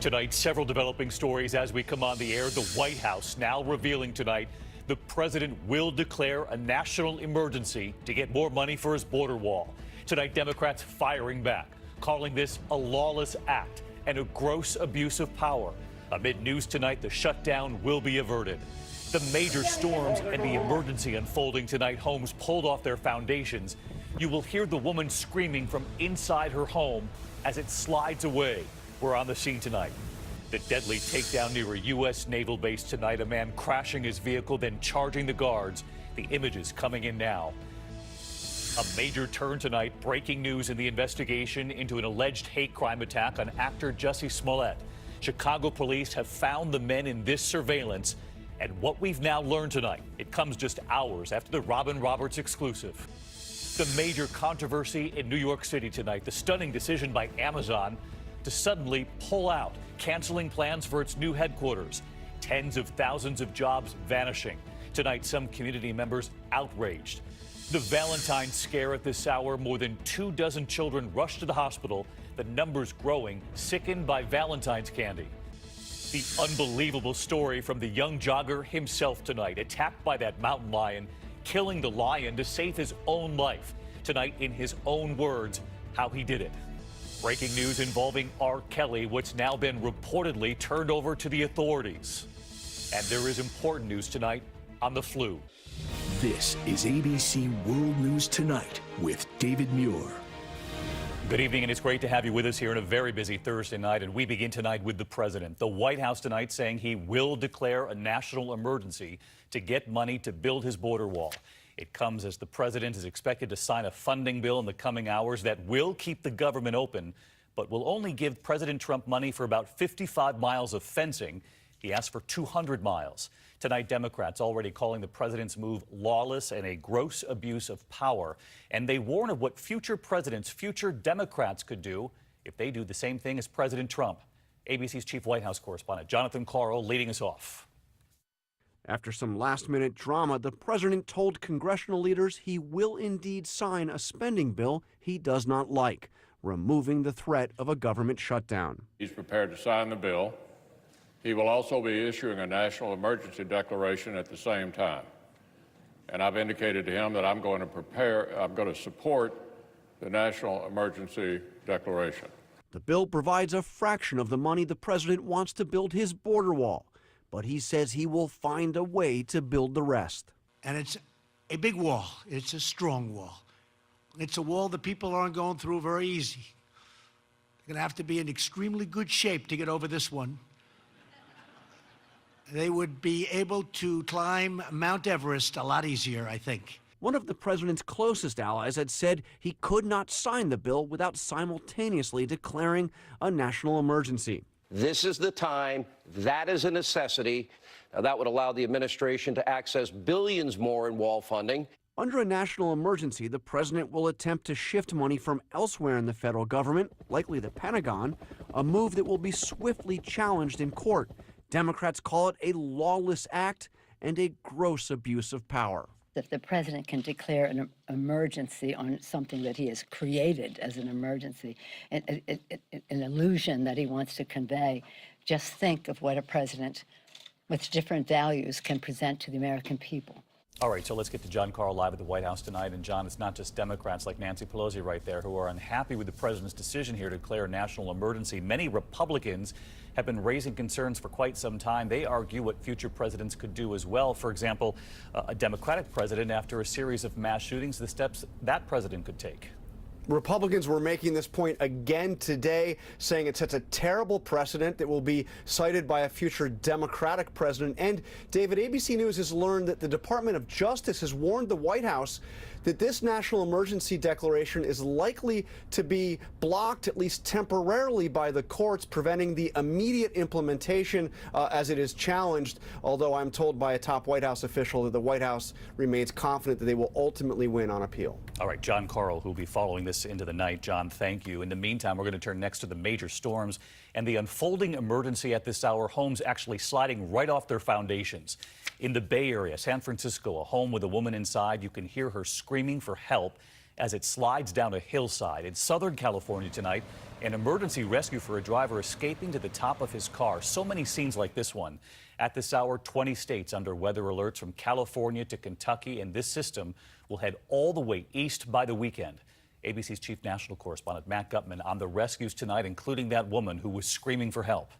Tonight, several developing stories as we come on the air. The White House now revealing tonight the president will declare a national emergency to get more money for his border wall. Tonight, Democrats firing back, calling this a lawless act and a gross abuse of power. Amid news tonight, the shutdown will be averted. The major storms and the emergency unfolding tonight, homes pulled off their foundations. You will hear the woman screaming from inside her home as it slides away. We're on the scene tonight. The deadly takedown near a U.S. naval base tonight, a man crashing his vehicle, then charging the guards. The images coming in now. A major turn tonight, breaking news in the investigation into an alleged hate crime attack on actor Jussie Smollett. Chicago police have found the men in this surveillance. And what we've now learned tonight, it comes just hours after the Robin Roberts exclusive. The major controversy in New York City tonight, the stunning decision by Amazon to suddenly pull out, canceling plans for its new headquarters. Tens of thousands of jobs vanishing. Tonight, some community members outraged. The Valentine's scare at this hour, more than 24 children rushed to the hospital, the numbers growing, sickened by Valentine's candy. The unbelievable story from the young jogger himself tonight, attacked by that mountain lion, killing the lion to save his own life. Tonight, in his own words, how he did it. Breaking news involving R. Kelly, what's now been reportedly turned over to the authorities. And there is important news tonight on the flu. This is ABC World News Tonight with David Muir. Good evening, and it's great to have you with us here on a very busy Thursday night. And we begin tonight with the president. The White House tonight saying he will declare a national emergency to get money to build his border wall. It comes as the president is expected to sign a funding bill in the coming hours that will keep the government open, but will only give President Trump money for about 55 miles of fencing. He asked for 200 miles. Tonight, Democrats already calling the president's move lawless and a gross abuse of power. And they warn of what future presidents, future Democrats could do if they do the same thing as President Trump. ABC's chief White House correspondent Jonathan Karl leading us off. After some last-minute drama, the president told congressional leaders he will indeed sign a spending bill he does not like, removing the threat of a government shutdown. He's prepared to sign the bill. He will also be issuing a national emergency declaration at the same time. And I've indicated to him that I'm going to support the national emergency declaration. The bill provides a fraction of the money the president wants to build his border wall, but he says he will find a way to build the rest. And it's a big wall. It's a strong wall. It's a wall that people aren't going through very easy. They're going to have to be in extremely good shape to get over this one. They would be able to climb Mount Everest a lot easier, I think. One of the president's closest allies had said he could not sign the bill without simultaneously declaring a national emergency. This is the time. That is a necessity. Now, that would allow the administration to access billions more in wall funding. Under a national emergency, the president will attempt to shift money from elsewhere in the federal government, likely the Pentagon, a move that will be swiftly challenged in court. Democrats call it a lawless act and a gross abuse of power. If the president can declare an emergency on something that he has created as an emergency, an illusion that he wants to convey, just think of what a president with different values can present to the American people. All right, so let's get to John Karl live at the White House tonight. And John, it's not just Democrats like Nancy Pelosi right there who are unhappy with the president's decision here to declare a national emergency. Many Republicans have been raising concerns for quite some time. They argue what future presidents could do as well. For example, a Democratic president, after a series of mass shootings, the steps that president could take. Republicans were making this point again today, saying it sets a terrible precedent that will be cited by a future Democratic president. And David, ABC News has learned that the Department of Justice has warned the White House that this national emergency declaration is likely to be blocked, at least temporarily, by the courts, preventing the immediate implementation as it is challenged, although I'm told by a top White House official that the White House remains confident that they will ultimately win on appeal. All right, John Karl, who will be following this into the night. John, thank you. In the meantime, we're going to turn next to the major storms and the unfolding emergency at this hour, homes actually sliding right off their foundations. In the Bay Area, San Francisco, a home with a woman inside, you can hear her screaming for help as it slides down a hillside. In Southern California tonight, an emergency rescue for a driver escaping to the top of his car. So many scenes like this one. At this hour, 20 states under weather alerts from California to Kentucky, and this system will head all the way east by the weekend. ABC's chief national correspondent Matt Gutman on the rescues tonight, including that woman who was screaming for help.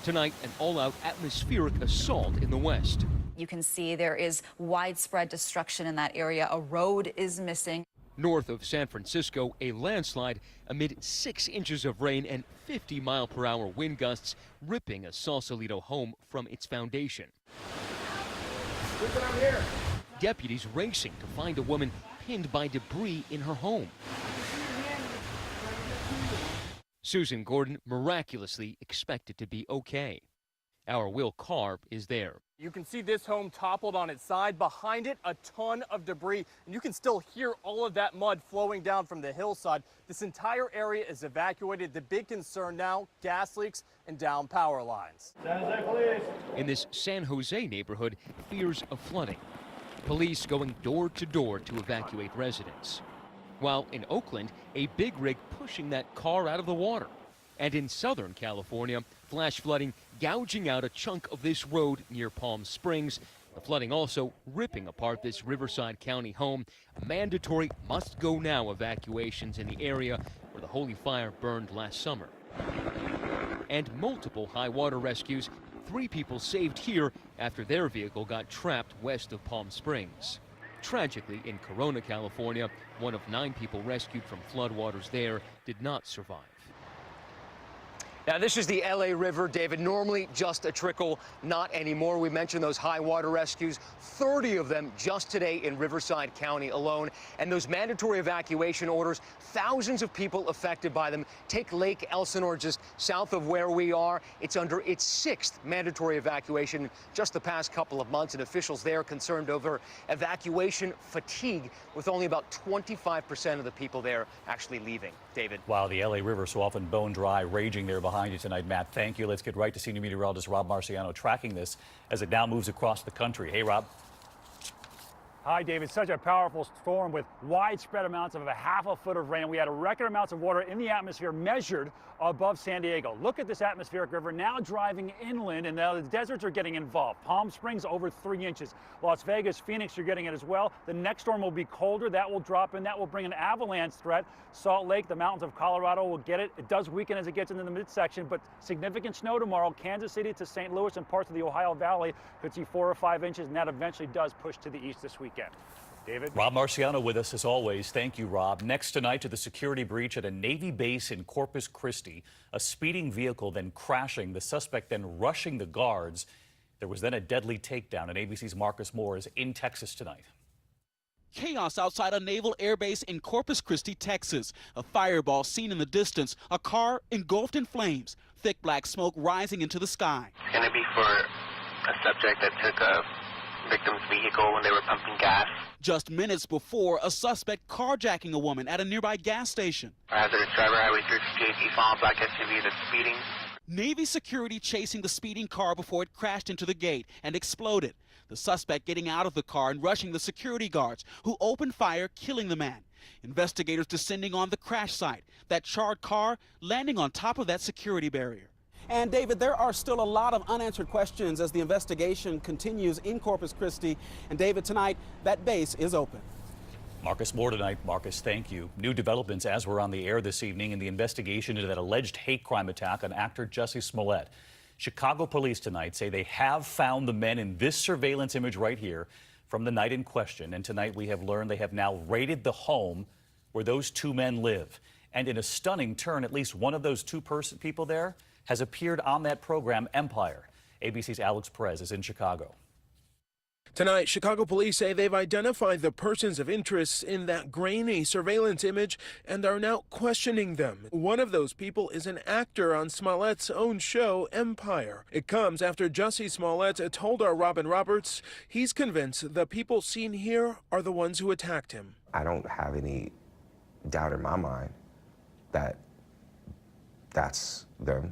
Tonight, an all-out atmospheric assault in the west. You can see there is widespread destruction in that area. A road is missing. North of San Francisco, a landslide amid 6 inches of rain and 50-mile-per-hour wind gusts ripping a Sausalito home from its foundation. Deputies racing to find a woman pinned by debris in her home. Susan Gordon miraculously expected to be okay. Our Will Carp is there. You can see this home toppled on its side. Behind it, a ton of debris, and you can still hear all of that mud flowing down from the hillside. This entire area is evacuated. The big concern now, gas leaks and down power lines. San Jose Police. In this San Jose neighborhood, fears of flooding. Police going door to door to evacuate residents. While in Oakland, a big rig pushing that car out of the water. And in Southern California, flash flooding gouging out a chunk of this road near Palm Springs. The flooding also ripping apart this Riverside County home. Mandatory must-go-now evacuations in the area where the Holy Fire burned last summer. And multiple high-water rescues. 3 people saved here after their vehicle got trapped west of Palm Springs. Tragically, in Corona, California, one of 9 people rescued from floodwaters there did not survive. Now, this is the LA River, David. Normally just a trickle, not anymore. We mentioned those high water rescues, 30 of them just today in Riverside County alone. And those mandatory evacuation orders, thousands of people affected by them. Take Lake Elsinore just south of where we are. It's under its 6th mandatory evacuation just the past couple of months, and officials there concerned over evacuation fatigue, with only about 25% of the people there actually leaving. David. Wow, the LA River so often bone dry, raging there behind you tonight, Matt. Thank you. Let's get right to senior meteorologist Rob Marciano tracking this as it now moves across the country. Hey, Rob. Hi, David. Such a powerful storm with widespread amounts of ½ a foot of rain. We had a record amounts of water in the atmosphere measured above San Diego. Look at this atmospheric river now driving inland, and now the deserts are getting involved. Palm Springs over 3 inches. Las Vegas, Phoenix, you're getting it as well. The next storm will be colder. That will drop in. That will bring an avalanche threat. Salt Lake, the mountains of Colorado will get it. It does weaken as it gets into the midsection, but significant snow tomorrow. Kansas City to St. Louis and parts of the Ohio Valley could see 4 or 5 inches, and that eventually does push to the east this weekend. David? Rob Marciano with us as always. Thank you, Rob. Next tonight to the security breach at a Navy base in Corpus Christi. A speeding vehicle then crashing, the suspect then rushing the guards. There was then a deadly takedown, and ABC's Marcus Moore is in Texas tonight. Chaos outside a naval air base in Corpus Christi, Texas. A fireball seen in the distance, a car engulfed in flames, thick black smoke rising into the sky. It's going to be for a subject that took a victim's vehicle when they were pumping gas. Just minutes before, a suspect carjacking a woman at a nearby gas station. Hazardous driver, Highway 358, small black SUV that's speeding. Navy security chasing the speeding car before it crashed into the gate and exploded. The suspect getting out of the car and rushing the security guards, who opened fire, killing the man. Investigators descending on the crash site, that charred car landing on top of that security barrier. And David, there are still a lot of unanswered questions as the investigation continues in Corpus Christi. And David, tonight, that base is open. Marcus Moore tonight. Marcus, thank you. New developments as we're on the air this evening in the investigation into that alleged hate crime attack on actor Jussie Smollett. Chicago police tonight say they have found the men in this surveillance image right here from the night in question. And tonight we have learned they have now raided the home where those 2 men live. And in a stunning turn, at least one of those 2 people there has appeared on that program, Empire. ABC's Alex Perez is in Chicago. Tonight, Chicago police say they've identified the persons of interest in that grainy surveillance image and are now questioning them. One of those people is an actor on Smollett's own show, Empire. It comes after Jussie Smollett told our Robin Roberts he's convinced the people seen here are the ones who attacked him. I don't have any doubt in my mind that that's them.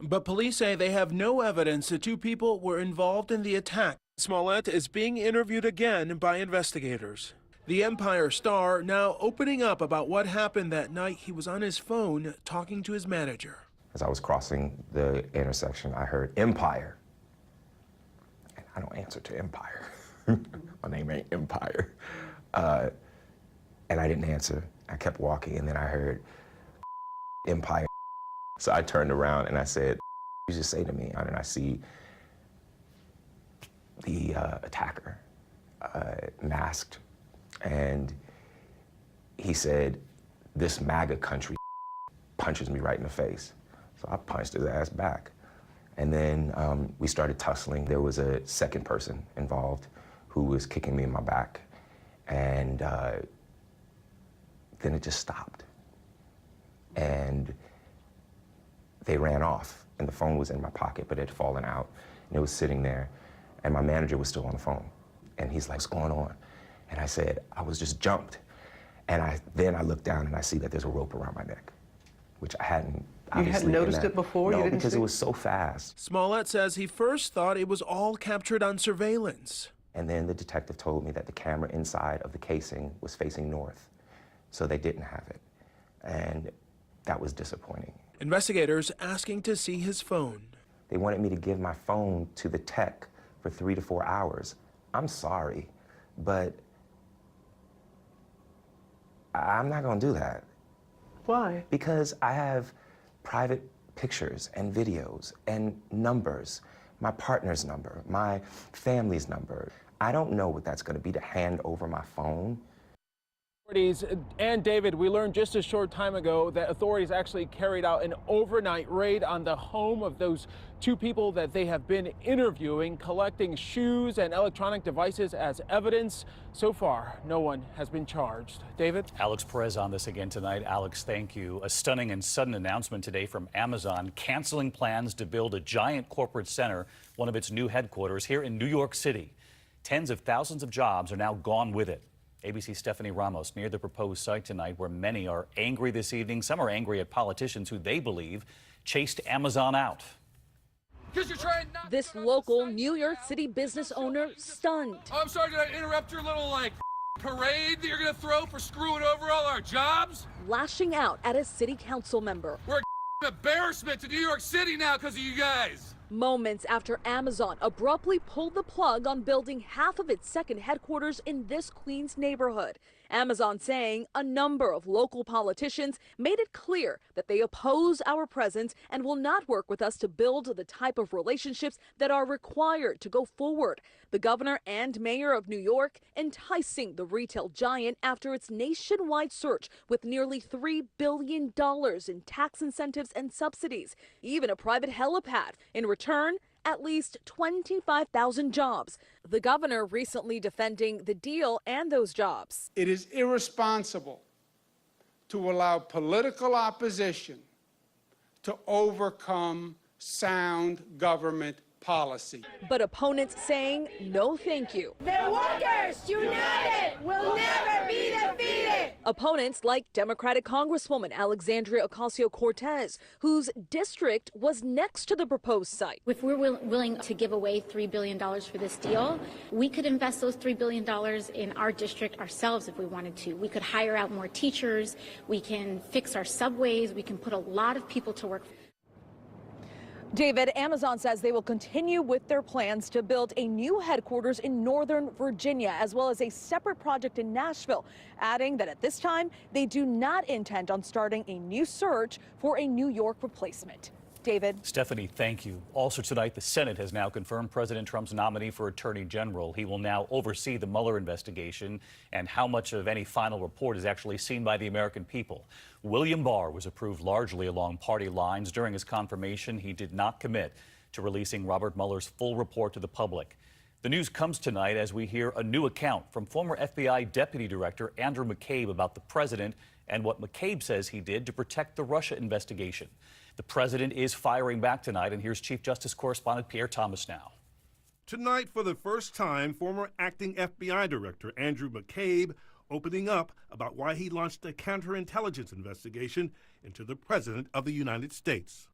But police say they have no evidence the 2 people were involved in the attack. Smollett is being interviewed again by investigators. The Empire star now opening up about what happened that night he was on his phone talking to his manager. As I was crossing the intersection, I heard Empire. And I don't answer to Empire. My name ain't Empire. And I didn't answer. I kept walking, and then I heard Empire. So I turned around and I said, you just say to me, and I see the attacker masked, and he said, this MAGA country punches me right in the face. So I punched his ass back. And then we started tussling. There was a second person involved who was kicking me in my back. And then it just stopped. And they ran off. And the phone was in my pocket, but it had fallen out. And it was sitting there. And my manager was still on the phone. And he's like, what's going on? And I said, I was just jumped. And then I looked down and I see that there's a rope around my neck, which I hadn't. You hadn't noticed it before? No, You didn't because see? it was so fast. Smollett says he first thought it was all captured on surveillance. And then the detective told me that the camera inside of the casing was facing north, so they didn't have it. And that was disappointing. Investigators asking to see his phone. They wanted me to give my phone to the tech for 3 to 4 hours. I'm sorry, but I'm not gonna do that. Why? Because I have private pictures and videos and numbers, my partner's number, my family's number. I don't know what that's gonna be to hand over my phone. And David, we learned just a short time ago that authorities actually carried out an overnight raid on the home of those two people that they have been interviewing, collecting shoes and electronic devices as evidence. So far, no one has been charged. David? Alex Perez on this again tonight. Alex, thank you. A stunning and sudden announcement today from Amazon canceling plans to build a giant corporate center, one of its new headquarters here in New York City. Tens of thousands of jobs are now gone with it. ABC's Stephanie Ramos near the proposed site tonight, where many are angry this evening. Some are angry at politicians who they believe chased Amazon out. This local New York City business owner stunned. Oh, I'm sorry, did I interrupt your little, parade that you're gonna throw for screwing over all our jobs? Lashing out at a city council member. We're an embarrassment to New York City now because of you guys. Moments after Amazon abruptly pulled the plug on building half of its second headquarters in this Queens neighborhood. Amazon saying a number of local politicians made it clear that they oppose our presence and will not work with us to build the type of relationships that are required to go forward. The governor and mayor of New York enticing the retail giant after its nationwide search with nearly $3 billion in tax incentives and subsidies, even a private helipad. In return, at least 25,000 jobs. The governor recently defending the deal and those jobs. It is irresponsible to allow political opposition to overcome sound government policy. But opponents saying no thank you. The workers united will never be defeated. Opponents like Democratic Congresswoman Alexandria Ocasio-Cortez, whose district was next to the proposed site. If we're willing to give away $3 billion for this deal, we could invest those $3 billion in our district ourselves if we wanted to. We could hire out more teachers, we can fix our subways, we can put a lot of people to work. David, Amazon says they will continue with their plans to build a new headquarters in Northern Virginia, as well as a separate project in Nashville, adding that at this time, they do not intend on starting a new search for a New York replacement. David. Stephanie, thank you. Also tonight, the Senate has now confirmed President Trump's nominee for Attorney General. He will now oversee the Mueller investigation and how much of any final report is actually seen by the American people. William Barr was approved largely along party lines. During his confirmation, he did not commit to releasing Robert Mueller's full report to the public. The news comes tonight as we hear a new account from former FBI Deputy Director Andrew McCabe about the president and what McCabe says he did to protect the Russia investigation. The president is firing back tonight, and here's Chief Justice Correspondent Pierre Thomas now. Tonight, for the first time, former acting FBI Director Andrew McCabe opening up about why he launched a counterintelligence investigation into the President of the United States.